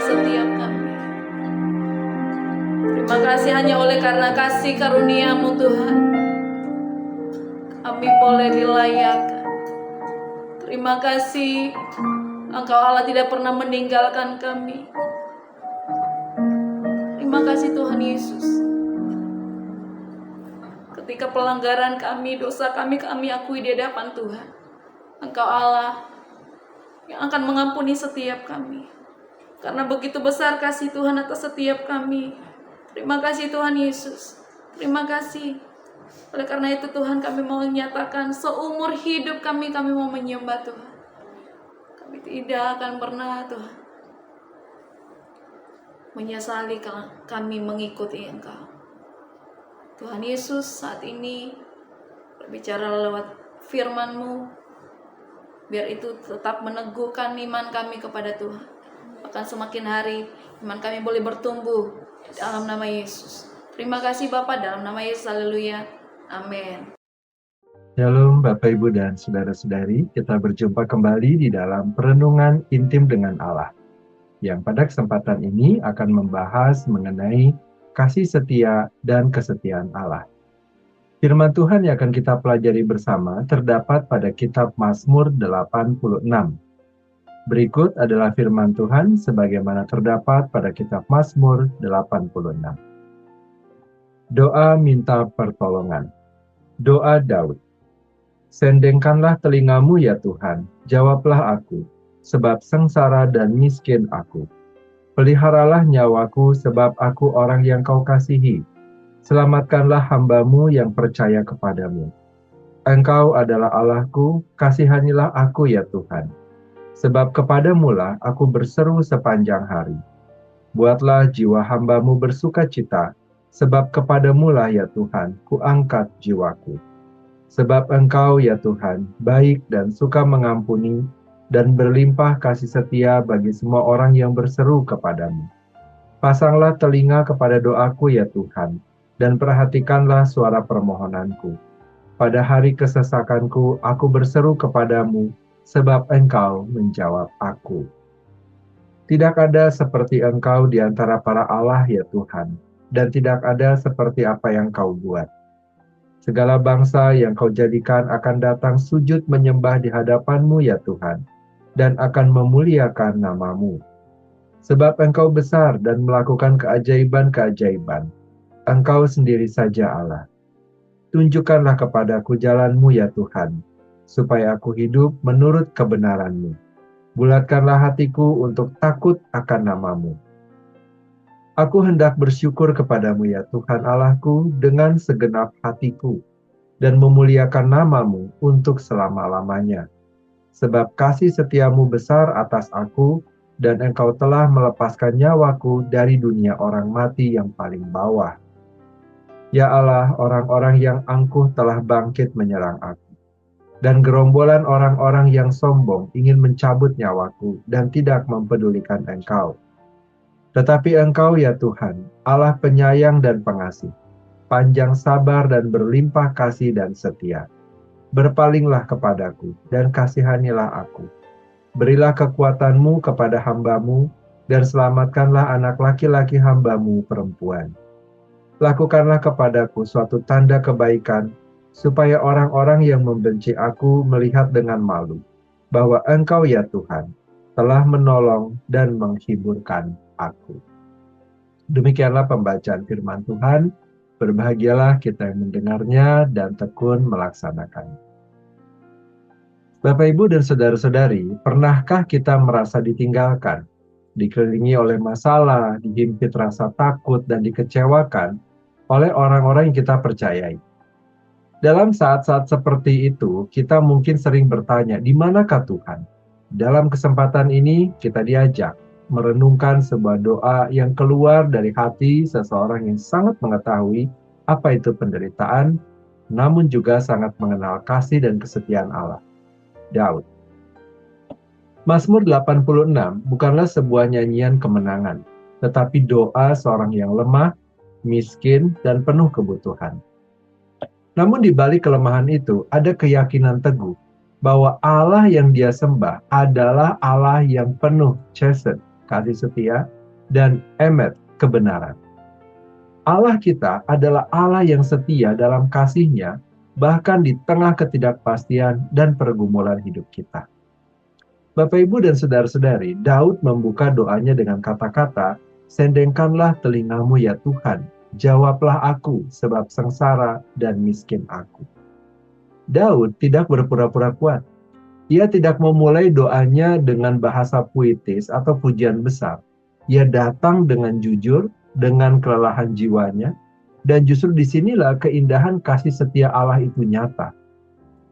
setiap kami. Terima kasih hanya oleh karena kasih karunia-Mu Tuhan, kami boleh dilayakan. Terima kasih Engkau Allah tidak pernah meninggalkan kami. Terima kasih Tuhan Yesus. Ketika pelanggaran kami, dosa kami akui di hadapan Tuhan, Engkau Allah yang akan mengampuni setiap kami. Karena begitu besar kasih Tuhan atas setiap kami. Terima kasih Tuhan Yesus. Terima kasih. Oleh karena itu Tuhan, kami mau menyatakan seumur hidup kami mau menyembah Tuhan. Kami tidak akan pernah Tuhan menyesali kami mengikuti Engkau. Tuhan Yesus, saat ini berbicara lewat firman-Mu, biar itu tetap meneguhkan iman kami kepada Tuhan. Bahkan semakin hari iman kami boleh bertumbuh dalam nama Yesus. Terima kasih Bapa, dalam nama Yesus, haleluya, amin. Shalom Bapak Ibu dan Saudara-saudari, kita berjumpa kembali di dalam Perenungan Intim dengan Allah, yang pada kesempatan ini akan membahas mengenai kasih setia dan kesetiaan Allah. Firman Tuhan yang akan kita pelajari bersama terdapat pada kitab Mazmur 86. Berikut adalah firman Tuhan sebagaimana terdapat pada kitab Mazmur 86. Doa minta pertolongan. Doa Daud. Sendengkanlah telingamu ya Tuhan, jawablah aku, sebab sengsara dan miskin aku. Peliharalah nyawaku sebab aku orang yang kau kasihi. Selamatkanlah hamba-Mu yang percaya kepadamu. Engkau adalah Allahku, kasihanilah aku ya Tuhan. Sebab kepadamu-lah aku berseru sepanjang hari. Buatlah jiwa hamba-Mu bersukacita, sebab kepadamu-lah ya Tuhan, kuangkat jiwaku. Sebab Engkau ya Tuhan, baik dan suka mengampuni, dan berlimpah kasih setia bagi semua orang yang berseru kepadamu. Pasanglah telinga kepada doaku ya Tuhan, dan perhatikanlah suara permohonanku. Pada hari kesesakanku, aku berseru kepadamu, sebab Engkau menjawab aku. Tidak ada seperti Engkau di antara para Allah ya Tuhan, dan tidak ada seperti apa yang Kau buat. Segala bangsa yang Kau jadikan akan datang sujud menyembah di hadapan-Mu ya Tuhan, dan akan memuliakan nama-Mu. Sebab Engkau besar dan melakukan keajaiban-keajaiban. Engkau sendiri saja Allah. Tunjukkanlah kepadaku jalan-Mu ya Tuhan, supaya aku hidup menurut kebenaran-Mu. Bulatkanlah hatiku untuk takut akan nama-Mu. Aku hendak bersyukur kepadamu ya Tuhan Allahku dengan segenap hatiku, dan memuliakan nama-Mu untuk selama-lamanya. Sebab kasih setiamu besar atas aku, dan Engkau telah melepaskan nyawaku dari dunia orang mati yang paling bawah. Ya Allah, orang-orang yang angkuh telah bangkit menyerang aku, dan gerombolan orang-orang yang sombong ingin mencabut nyawaku dan tidak mempedulikan Engkau. Tetapi Engkau ya Tuhan, Allah penyayang dan pengasih, panjang sabar dan berlimpah kasih dan setia. Berpalinglah kepadaku dan kasihanilah aku. Berilah kekuatan-Mu kepada hamba-Mu, dan selamatkanlah anak laki-laki hamba-Mu perempuan. Lakukanlah kepadaku suatu tanda kebaikan, supaya orang-orang yang membenci aku melihat dengan malu, bahwa Engkau ya Tuhan, telah menolong dan menghiburkan aku. Demikianlah pembacaan firman Tuhan. Berbahagialah kita yang mendengarnya dan tekun melaksanakan. Bapak, Ibu, dan saudara-saudari, pernahkah kita merasa ditinggalkan, dikelilingi oleh masalah, dihimpit rasa takut dan dikecewakan oleh orang-orang yang kita percayai? Dalam saat-saat seperti itu, kita mungkin sering bertanya, di manakah Tuhan? Dalam kesempatan ini, kita diajak merenungkan sebuah doa yang keluar dari hati seseorang yang sangat mengetahui apa itu penderitaan, namun juga sangat mengenal kasih dan kesetiaan Allah, Daud. Mazmur 86 bukanlah sebuah nyanyian kemenangan, tetapi doa seorang yang lemah, miskin, dan penuh kebutuhan. Namun di balik kelemahan itu, ada keyakinan teguh bahwa Allah yang dia sembah adalah Allah yang penuh chasten, kasih setia, dan emet kebenaran. Allah kita adalah Allah yang setia dalam kasih-Nya, bahkan di tengah ketidakpastian dan pergumulan hidup kita. Bapak, Ibu, dan saudara-saudari, Daud membuka doanya dengan kata-kata, "Sendengkanlah telingamu ya Tuhan, jawablah aku sebab sengsara dan miskin aku." Daud tidak berpura-pura kuat. Ia tidak memulai doanya dengan bahasa puitis atau pujian besar. Ia datang dengan jujur, dengan kelelahan jiwanya, dan justru disinilah keindahan kasih setia Allah itu nyata.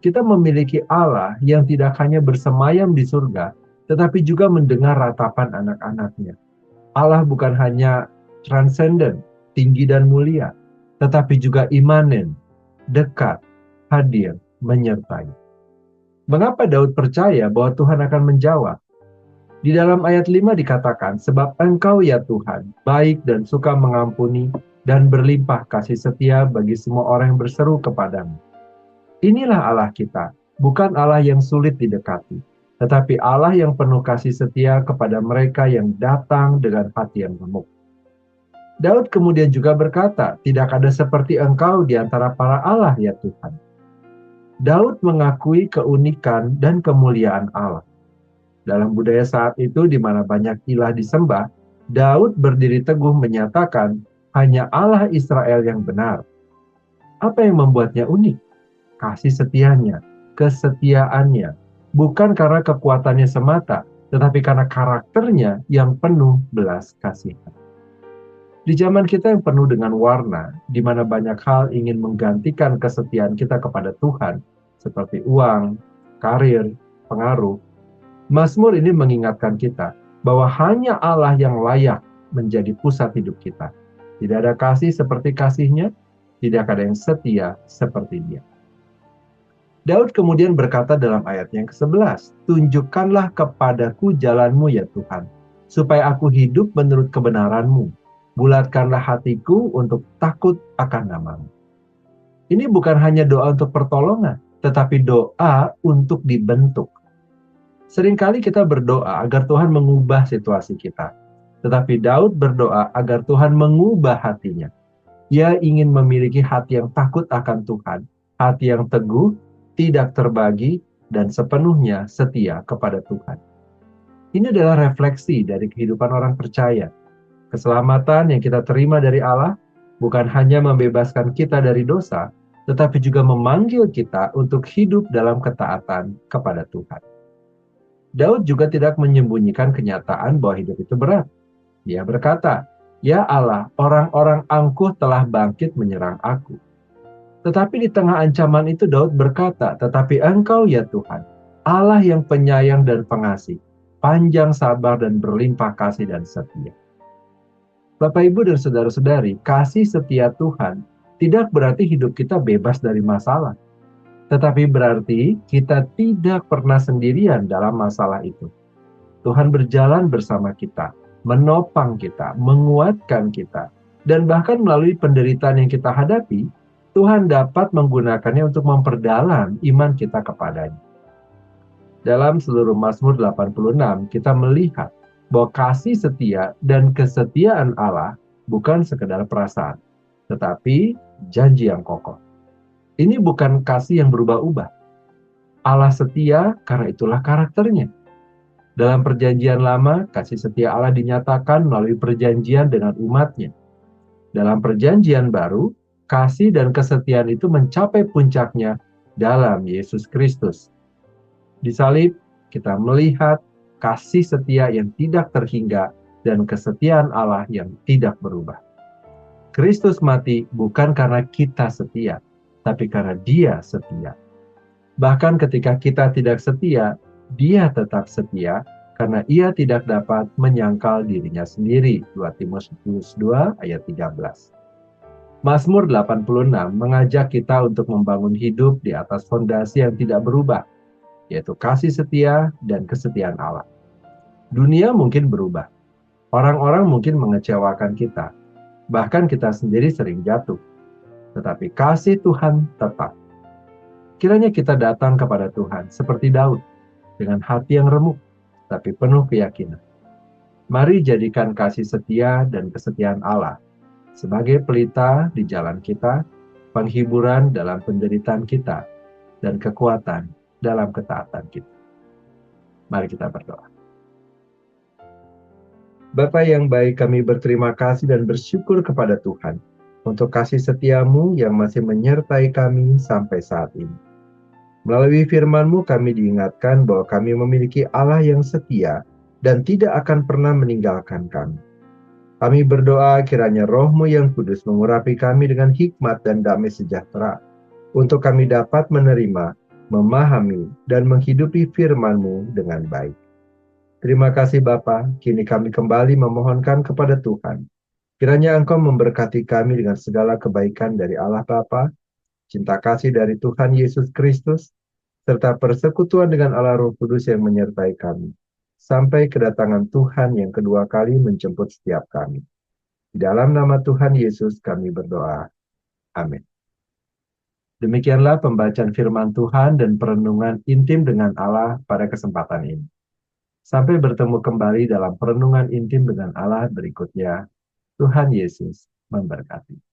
Kita memiliki Allah yang tidak hanya bersemayam di surga, tetapi juga mendengar ratapan anak-anaknya. Allah bukan hanya transenden, tinggi dan mulia, tetapi juga imanen, dekat, hadir, menyertai. Mengapa Daud percaya bahwa Tuhan akan menjawab? Di dalam ayat 5 dikatakan, "Sebab Engkau ya Tuhan, baik dan suka mengampuni dan berlimpah kasih setia bagi semua orang yang berseru kepadamu." Inilah Allah kita, bukan Allah yang sulit didekati, tetapi Allah yang penuh kasih setia kepada mereka yang datang dengan hati yang remuk. Daud kemudian juga berkata, "Tidak ada seperti Engkau di antara para Allah ya Tuhan." Daud mengakui keunikan dan kemuliaan Allah. Dalam budaya saat itu di mana banyak ilah disembah, Daud berdiri teguh menyatakan hanya Allah Israel yang benar. Apa yang membuatnya unik? Kasih setianya, kesetiaannya, bukan karena kekuatannya semata, tetapi karena karakternya yang penuh belas kasihan. Di zaman kita yang penuh dengan warna, di mana banyak hal ingin menggantikan kesetiaan kita kepada Tuhan, seperti uang, karir, pengaruh, Mazmur ini mengingatkan kita bahwa hanya Allah yang layak menjadi pusat hidup kita. Tidak ada kasih seperti kasih-Nya, tidak ada yang setia seperti Dia. Daud kemudian berkata dalam ayat yang ke-11, "Tunjukkanlah kepadaku jalan-Mu ya Tuhan, supaya aku hidup menurut kebenaran-Mu. Bulatkanlah hatiku untuk takut akan nama-Mu." Ini bukan hanya doa untuk pertolongan, tetapi doa untuk dibentuk. Seringkali kita berdoa agar Tuhan mengubah situasi kita. Tetapi Daud berdoa agar Tuhan mengubah hatinya. Ia ingin memiliki hati yang takut akan Tuhan, hati yang teguh, tidak terbagi, dan sepenuhnya setia kepada Tuhan. Ini adalah refleksi dari kehidupan orang percaya. Keselamatan yang kita terima dari Allah bukan hanya membebaskan kita dari dosa, tetapi juga memanggil kita untuk hidup dalam ketaatan kepada Tuhan. Daud juga tidak menyembunyikan kenyataan bahwa hidup itu berat. Dia berkata, "Ya Allah, orang-orang angkuh telah bangkit menyerang aku." Tetapi di tengah ancaman itu Daud berkata, "Tetapi Engkau ya Tuhan, Allah yang penyayang dan pengasih, panjang sabar dan berlimpah kasih dan setia." Bapak, Ibu, dan saudara-saudari, kasih setia Tuhan tidak berarti hidup kita bebas dari masalah. Tetapi berarti kita tidak pernah sendirian dalam masalah itu. Tuhan berjalan bersama kita, menopang kita, menguatkan kita, dan bahkan melalui penderitaan yang kita hadapi, Tuhan dapat menggunakannya untuk memperdalam iman kita kepadanya. Dalam seluruh Mazmur 86, kita melihat bahwa kasih setia dan kesetiaan Allah bukan sekedar perasaan, tetapi janji yang kokoh. Ini bukan kasih yang berubah-ubah. Allah setia karena itulah karakternya. Dalam perjanjian lama, kasih setia Allah dinyatakan melalui perjanjian dengan umatnya. Dalam perjanjian baru, kasih dan kesetiaan itu mencapai puncaknya dalam Yesus Kristus. Di salib, kita melihat kasih setia yang tidak terhingga dan kesetiaan Allah yang tidak berubah. Kristus mati bukan karena kita setia, tapi karena Dia setia. Bahkan ketika kita tidak setia, Dia tetap setia karena Ia tidak dapat menyangkal dirinya sendiri. 2 Timotius 2 ayat 13. Mazmur 86 mengajak kita untuk membangun hidup di atas fondasi yang tidak berubah, yaitu kasih setia dan kesetiaan Allah. Dunia mungkin berubah. Orang-orang mungkin mengecewakan kita. Bahkan kita sendiri sering jatuh. Tetapi kasih Tuhan tetap. Kiranya kita datang kepada Tuhan seperti Daud, dengan hati yang remuk, tapi penuh keyakinan. Mari jadikan kasih setia dan kesetiaan Allah sebagai pelita di jalan kita, penghiburan dalam penderitaan kita, dan kekuatan dalam ketaatan kita. Mari kita berdoa. Bapa yang baik, kami berterima kasih dan bersyukur kepada Tuhan untuk kasih setiamu yang masih menyertai kami sampai saat ini. Melalui firman-Mu kami diingatkan bahwa kami memiliki Allah yang setia dan tidak akan pernah meninggalkan kami. Kami berdoa kiranya Roh-Mu yang kudus mengurapi kami dengan hikmat dan damai sejahtera, untuk kami dapat menerima, memahami, dan menghidupi firman-Mu dengan baik. Terima kasih Bapa, kini kami kembali memohonkan kepada Tuhan. Kiranya Engkau memberkati kami dengan segala kebaikan dari Allah Bapa, cinta kasih dari Tuhan Yesus Kristus, serta persekutuan dengan Allah Roh Kudus yang menyertai kami, sampai kedatangan Tuhan yang kedua kali menjemput setiap kami. Di dalam nama Tuhan Yesus kami berdoa. Amin. Demikianlah pembacaan firman Tuhan dan perenungan intim dengan Allah pada kesempatan ini. Sampai bertemu kembali dalam perenungan intim dengan Allah berikutnya. Tuhan Yesus memberkati.